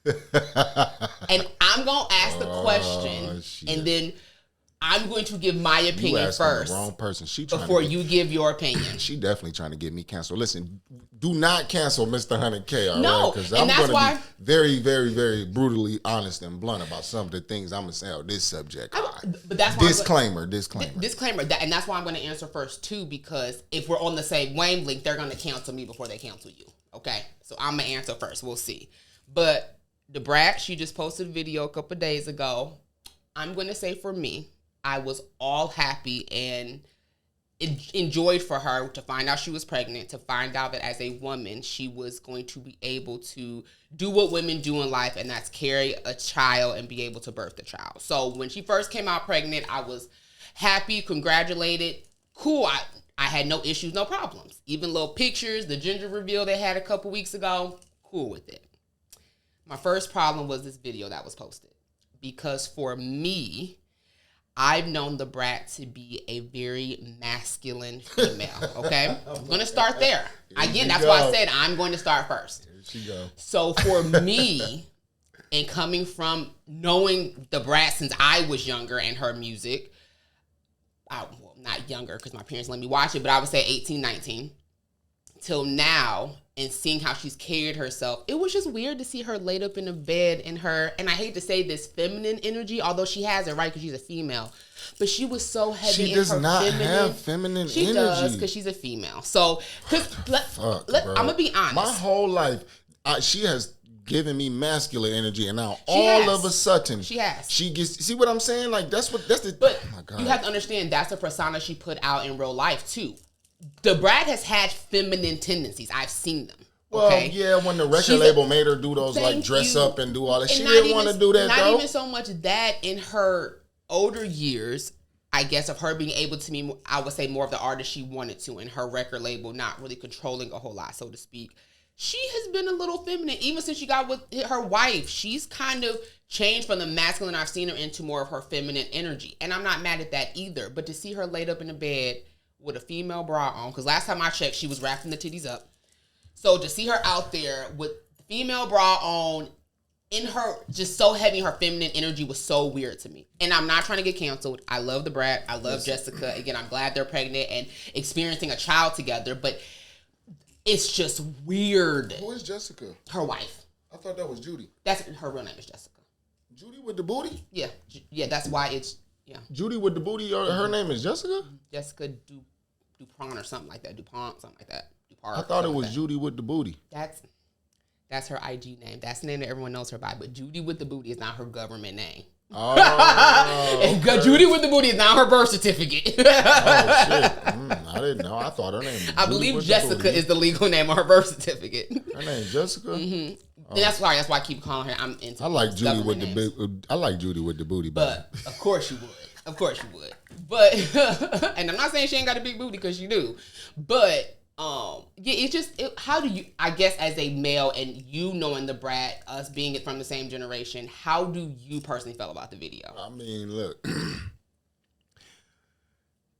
And I'm going to ask the question, and then I'm going to give my opinion first. The wrong person. Before you give your opinion. She definitely trying to get me canceled. Listen, do not cancel Mr. 100K, all right? Because I'm going to be very, very, very brutally honest and blunt about some of the things I'm going to say on this subject. But that's why disclaimer. And that's why I'm going to answer first, too, because if we're on the same wavelength, they're going to cancel me before they cancel you, okay? So I'm going to answer first. We'll see. But DaBrat, she just posted a video a couple days ago. I'm going to say for me, I was all happy and enjoyed for her to find out she was pregnant, to find out that as a woman, she was going to be able to do what women do in life, and that's carry a child and be able to birth the child. So when she first came out pregnant, I was happy, congratulated, cool. I had no issues, no problems. Even little pictures, the gender reveal they had a couple weeks ago, cool with it. My first problem was this video that was posted. Because for me, I've known the Brat to be a very masculine female, okay? I'm going to start there. Again, that's why I said I'm going to start first. Here she go. So for me, and coming from knowing the Brat since I was younger and her music, well, not younger because my parents let me watch it, but I would say 18, 19, till now, and seeing how she's carried herself, it was just weird to see her laid up in a bed in her, and I hate to say this, feminine energy, although she has it right because she's a female, but she was so heavy in her feminine. She does not have feminine energy. She does because she's a female. So, I'm going to be honest. My whole life, she has given me masculine energy, and now all of a sudden, she gets, see what I'm saying? Like, that's the, but oh my God. You have to understand, that's a persona she put out in real life, too. DaBrat has had feminine tendencies. I've seen them. Okay? Well, yeah, when the record label made her do those, like, dress up and do all that. She didn't want to do that, Not even so much that in her older years, I guess, of her being able to be, I would say, more of the artist she wanted to, and her record label not really controlling a whole lot, so to speak. She has been a little feminine. Even since she got with her wife, she's kind of changed from the masculine I've seen her into more of her feminine energy. And I'm not mad at that either. But to see her laid up in the bed with a female bra on, because last time I checked, she was wrapping the titties up. So to see her out there with the female bra on, in her, just so heavy, her feminine energy was so weird to me. And I'm not trying to get canceled. I love the Brat. I love Jesseca. Again, I'm glad they're pregnant and experiencing a child together, but it's just weird. Who is Jesseca? Her wife. I thought that was Judy. That's her real name is Jesseca. Judy with the booty? Yeah. Yeah, that's why it's, yeah. Judy with the booty, her name is Jessica? Jessica Dupont or something like that. DuPont, something like that. Dupart, I thought it was Judy with the booty. That's her IG name. That's the name that everyone knows her by. But Judy with the booty is not her government name. Oh, okay. Judy with the booty is not her birth certificate. Oh, shit. I didn't know. I thought her name was I believe Jessica is the legal name on her birth certificate. Her name is Jessica? Mm-hmm. Oh. And that's why I keep calling her. I'm into I like Judy with the I like Judy with the booty. But of course you would. Of course you would. But and I'm not saying she ain't got a big booty because she do. But yeah, it's just how do you, I guess, as a male and you knowing the Brat, us being from the same generation, how do you personally feel about the video? I mean, look,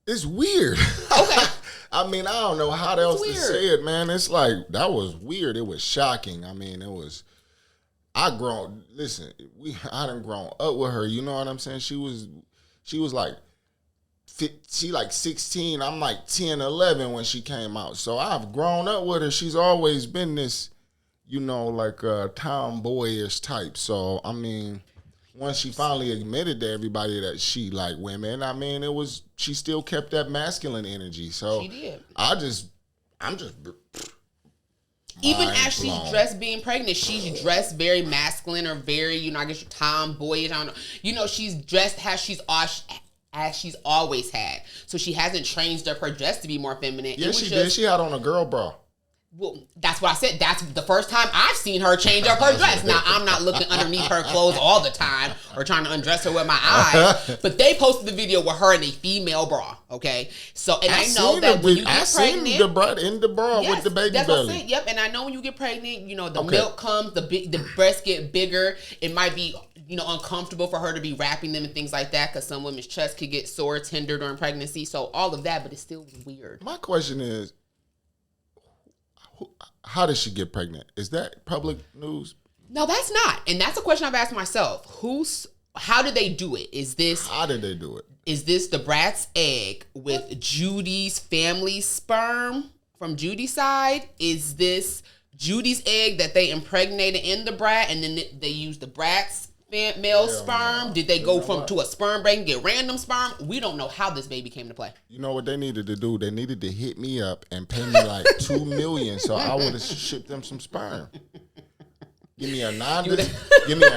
it's weird. Okay. I mean, I don't know how else to say it, man. It's like, that was weird. It was shocking. I mean, I done grown up with her. You know what I'm saying? She was like, she like 16, I'm like 10, 11 when she came out. So I've grown up with her. She's always been this, like a tomboyish type. So, I mean, once she finally admitted to everybody that she liked women, I mean, she still kept that masculine energy. So she did. I'm just even as she's dressed being pregnant, she's dressed very masculine or very, I guess tomboyish. I don't know. She's dressed as she's always had. So she hasn't changed up her dress to be more feminine. Yeah, she did. She had on a girl bra. Well, that's what I said. That's the first time I've seen her change up her dress. Now, I'm not looking underneath her clothes all the time or trying to undress her with my eyes. But they posted the video with her in a female bra, okay? So, and I know that when you get pregnant... I seen DaBrat in the bra with the baby that's belly. What I'm saying. Yep, and I know when you get pregnant, the milk comes, the breasts get bigger. It might be... uncomfortable for her to be wrapping them and things like that because some women's chests could get sore, tender during pregnancy. So all of that, but it's still weird. My question is, how did she get pregnant? Is that public news? No, that's not. And that's a question I've asked myself. How did they do it? How did they do it? Is this the Brat's egg with Judy's family sperm from Judy's side? Is this Judy's egg that they impregnated in the Brat and then they used the Brat's male sperm? Did they go to a sperm bank and get random sperm? We don't know how this baby came to play. You know what they needed to do? They needed to hit me up and pay me like $2 million so I would have shipped them some sperm. Give me a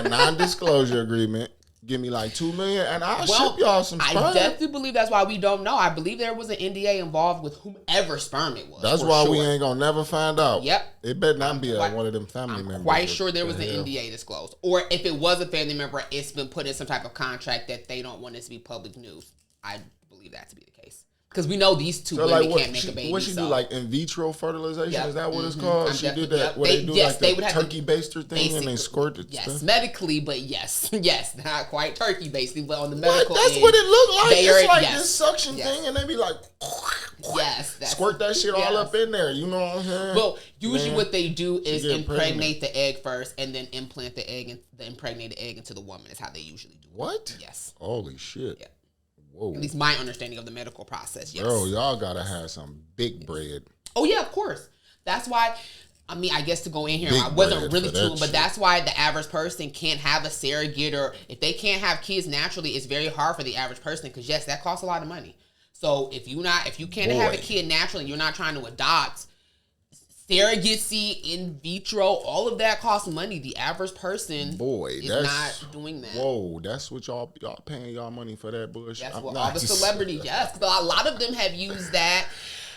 non-disclosure agreement. Give me like $2 million and I'll ship y'all some sperm. I definitely believe that's why we don't know. I believe there was an NDA involved with whomever sperm it was. That's why we ain't gonna never find out. Yep. It better not be one of them family members. I'm quite sure there was an NDA disclosed. Or if it was a family member, it's been put in some type of contract that they don't want this to be public news. I believe that to be the case. Because we know these two women can't make a baby. What she do, like in vitro fertilization? Yep. Is that what it's called? She did that. Where they do like the turkey baster thing and they squirt it. Yes, stuff? Medically, but yes, not quite turkey basting, but on the medical That's end, what it looked like. It's like yes, this suction thing, and they be like, squirt that shit all up in there. You know what I'm saying? Well, usually what they do is impregnate the egg first, and then implant the impregnated egg into the woman. Is how they usually do it. What? Yes. Holy shit. Yeah. Whoa. At least my understanding of the medical process, yes. Bro, y'all gotta have some big bread. Oh, yeah, of course. That's why, I guess to go in here, I wasn't really tuned, but that's why the average person can't have a surrogate, or if they can't have kids naturally, it's very hard for the average person because, yes, that costs a lot of money. So if you can't have a kid naturally and you're not trying to adopt, surrogacy, in vitro, all of that costs money. The average person is not doing that. Whoa, that's what y'all paying y'all money for that bullshit. That's what all the celebrities, yes. Because a lot of them have used that,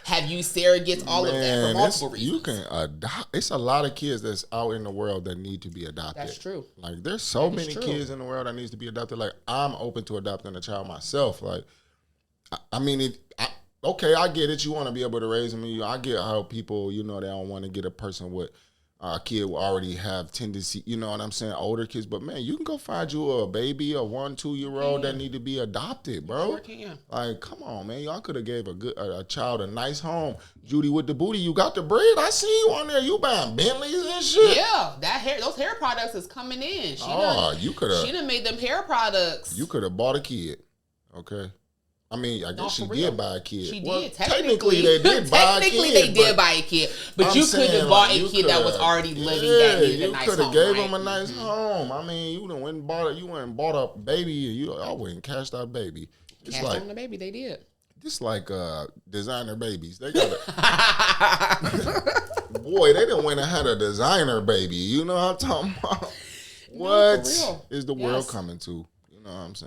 have used surrogates, all of that for multiple reasons. You can adopt. It's a lot of kids that's out in the world that need to be adopted. That's true. Like there's so many kids in the world that needs to be adopted. Like I'm open to adopting a child myself. Like okay, I get it. You want to be able to raise them. I get how people, they don't want to get a person with a kid who already have tendency. You know what I'm saying? Older kids, but man, you can go find you a baby, a 1-2-year-old that need to be adopted, bro. Sure can. Like, come on, man. Y'all could have gave a child a nice home. Judy with the booty, you got the bread. I see you on there. You buying Bentleys and shit. Yeah, those hair products is coming in. You could have. She done made them hair products. You could have bought a kid, okay? I mean, I guess she did buy a kid. She well, did. Technically, they did buy a kid. Technically, they did buy a kid. But you could have bought a kid that was already living that needed a nice home. You could have gave him a nice home. I mean, you went and bought a baby. I went and cashed out a baby. Cashed out the baby, they did. Just like designer babies. They got boy, they done went and had a designer baby. You know what I'm talking about? What is the world coming to? You know what I'm saying?